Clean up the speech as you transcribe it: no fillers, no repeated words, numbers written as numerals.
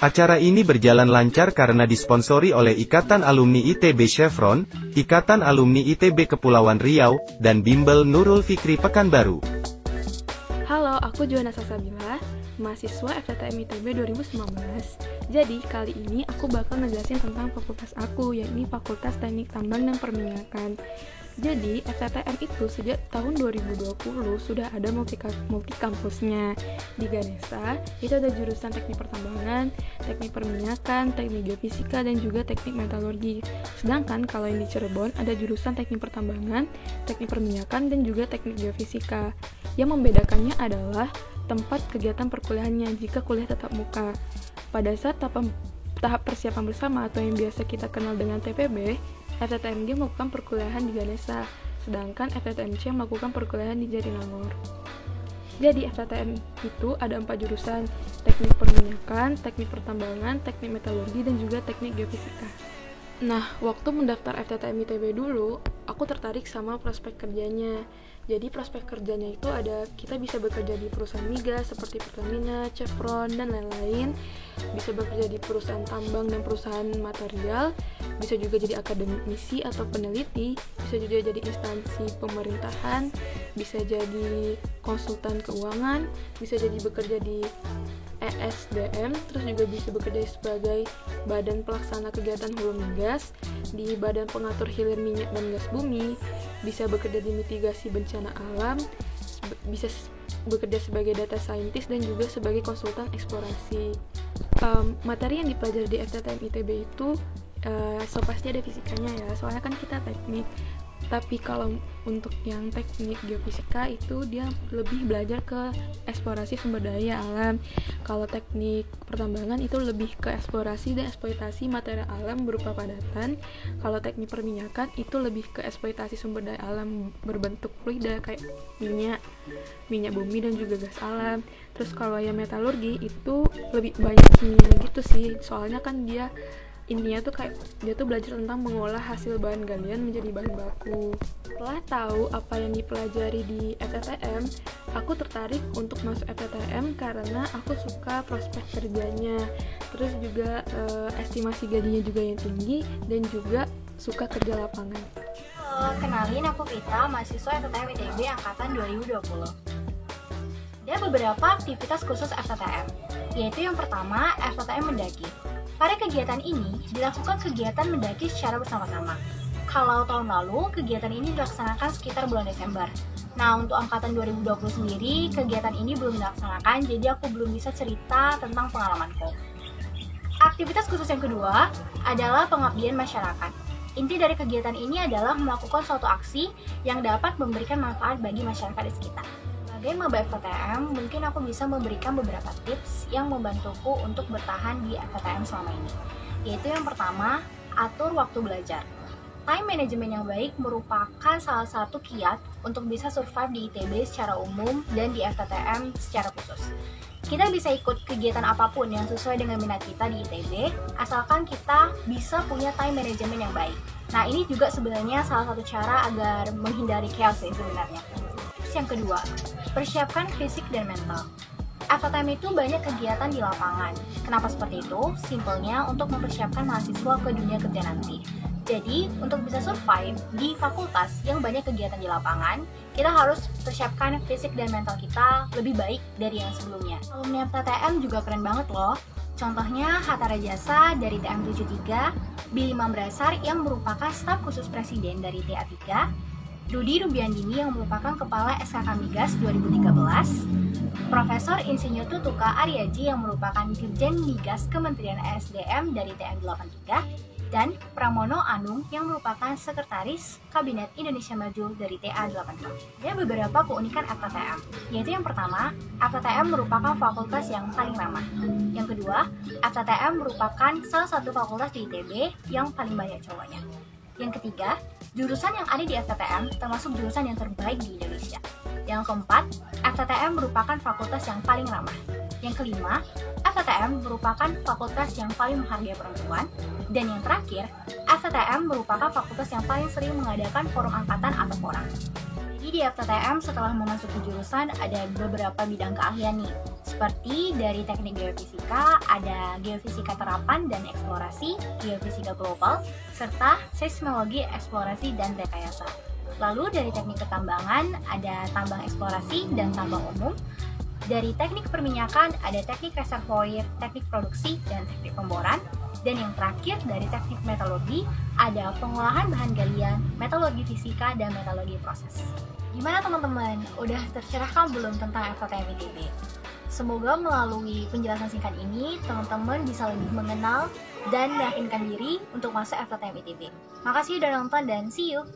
Acara ini berjalan lancar karena disponsori oleh Ikatan Alumni ITB Chevron, Ikatan Alumni ITB Kepulauan Riau, dan Bimbel Nurul Fikri Pekanbaru. Halo, aku Johanna Salsabila, mahasiswa FTTM ITB 2019. Jadi, kali ini aku bakal ngejelasin tentang fakultas aku, yakni Fakultas Teknik Tambang dan Perminyakan. Jadi, FTTM itu sejak tahun 2020 sudah ada multi kampusnya. Di Ganesha, itu ada jurusan teknik pertambangan, teknik perminyakan, teknik geofisika, dan juga teknik metalurgi. Sedangkan kalau yang di Cirebon ada jurusan teknik pertambangan, teknik perminyakan, dan juga teknik geofisika. Yang membedakannya adalah tempat kegiatan perkuliahannya jika kuliah tatap muka. Pada saat tahap persiapan bersama atau yang biasa kita kenal dengan TPB, FTTMG melakukan perkuliahan di Ganesha, sedangkan FTTMC melakukan perkuliahan di Jatinangor. Jadi FTTM itu ada 4 jurusan, teknik perminyakan, teknik pertambangan, teknik metalurgi, dan juga teknik geofisika. Nah, waktu mendaftar FTTM ITB dulu, aku tertarik sama prospek kerjanya. Jadi prospek kerjanya itu ada, kita bisa bekerja di perusahaan migas seperti Pertamina, Chevron, dan lain-lain. Bisa bekerja di perusahaan tambang dan perusahaan material. Bisa juga jadi akademisi atau peneliti. Bisa juga jadi instansi pemerintahan. Bisa jadi konsultan keuangan. Bisa jadi bekerja di ESDM, terus juga bisa bekerja sebagai badan pelaksana kegiatan hulu migas, di badan pengatur hilir minyak dan gas bumi, bisa bekerja di mitigasi bencana alam, bisa bekerja sebagai data scientist, dan juga sebagai konsultan eksplorasi. Materi yang dipelajari di FTTM ITB itu so pasti ada fisikanya ya, soalnya kan kita teknik. Tapi kalau untuk yang teknik geofisika itu dia lebih belajar ke eksplorasi sumber daya alam. Kalau teknik pertambangan itu lebih ke eksplorasi dan eksploitasi material alam berupa padatan. Kalau teknik perminyakan itu lebih ke eksploitasi sumber daya alam berbentuk fluida kayak minyak bumi dan juga gas alam. Terus kalau yang metalurgi itu lebih banyak kimia gitu sih. Soalnya kan dia intinya tuh kayak dia tuh belajar tentang mengolah hasil bahan galian menjadi bahan baku. Setelah tahu apa yang dipelajari di FTTM, aku tertarik untuk masuk FTTM karena aku suka prospek kerjanya. Terus juga estimasi gajinya juga yang tinggi dan juga suka kerja lapangan. Halo, kenalin aku Fitra, mahasiswa FTTM ITB angkatan 2020. Ada beberapa aktivitas khusus FTTM, yaitu yang pertama FTTM mendaki. Pada kegiatan ini, dilakukan kegiatan mendaki secara bersama-sama. Kalau tahun lalu, kegiatan ini dilaksanakan sekitar bulan Desember. Nah, untuk angkatan 2020 sendiri, kegiatan ini belum dilaksanakan, jadi aku belum bisa cerita tentang pengalamanku. Aktivitas khusus yang kedua adalah pengabdian masyarakat. Inti dari kegiatan ini adalah melakukan suatu aksi yang dapat memberikan manfaat bagi masyarakat di sekitar. Sebagai maba FTTM, mungkin aku bisa memberikan beberapa tips yang membantuku untuk bertahan di FTTM selama ini. Yaitu yang pertama, atur waktu belajar. Time management yang baik merupakan salah satu kiat untuk bisa survive di ITB secara umum dan di FTTM secara khusus. Kita bisa ikut kegiatan apapun yang sesuai dengan minat kita di ITB, asalkan kita bisa punya time management yang baik. Nah, ini juga sebenarnya salah satu cara agar menghindari chaos sebenarnya. Yang kedua, persiapkan fisik dan mental. FTTM itu banyak kegiatan di lapangan. Kenapa seperti itu? Simpelnya untuk mempersiapkan mahasiswa ke dunia kerja nanti. Jadi, untuk bisa survive di fakultas yang banyak kegiatan di lapangan, kita harus persiapkan fisik dan mental kita lebih baik dari yang sebelumnya. Alumni FTTM juga keren banget loh. Contohnya Hatta Rajasa dari TM73, Billy Mambrasar yang merupakan staf khusus presiden dari TA3, Dudi Rubiandini yang merupakan Kepala SKK Migas 2013, Profesor Insinyur Tutuka Aryaji yang merupakan Dirjen Migas Kementerian ESDM dari TM83, dan Pramono Anung yang merupakan Sekretaris Kabinet Indonesia Maju dari TA82. Ada beberapa keunikan FTTM, yaitu yang pertama, FTTM merupakan fakultas yang paling ramah. Yang kedua, FTTM merupakan salah satu fakultas di ITB yang paling banyak cowoknya. Yang ketiga, jurusan yang ada di FTTM termasuk jurusan yang terbaik di Indonesia. Yang keempat, FTTM merupakan fakultas yang paling ramah. Yang kelima, FTTM merupakan fakultas yang paling menghargai perempuan. Dan yang terakhir, FTTM merupakan fakultas yang paling sering mengadakan forum angkatan atau forum. Jadi di di FTTM setelah memasuki jurusan ada beberapa bidang keahlian nih. Seperti dari teknik geofisika, ada geofisika terapan dan eksplorasi, geofisika global, serta seismologi, eksplorasi, dan rekayasa. Lalu dari teknik ketambangan ada tambang eksplorasi dan tambang umum. Dari teknik perminyakan ada teknik reservoir, teknik produksi, dan teknik pemboran. Dan yang terakhir dari teknik metalurgi ada pengolahan bahan galian, metalurgi fisika, dan metalurgi proses. Gimana teman-teman? Udah tercerahkan belum tentang FKTM ITB? Semoga melalui penjelasan singkat ini, teman-teman bisa lebih mengenal dan meyakinkan diri untuk masuk FKTM ITB. Makasih udah nonton dan see you!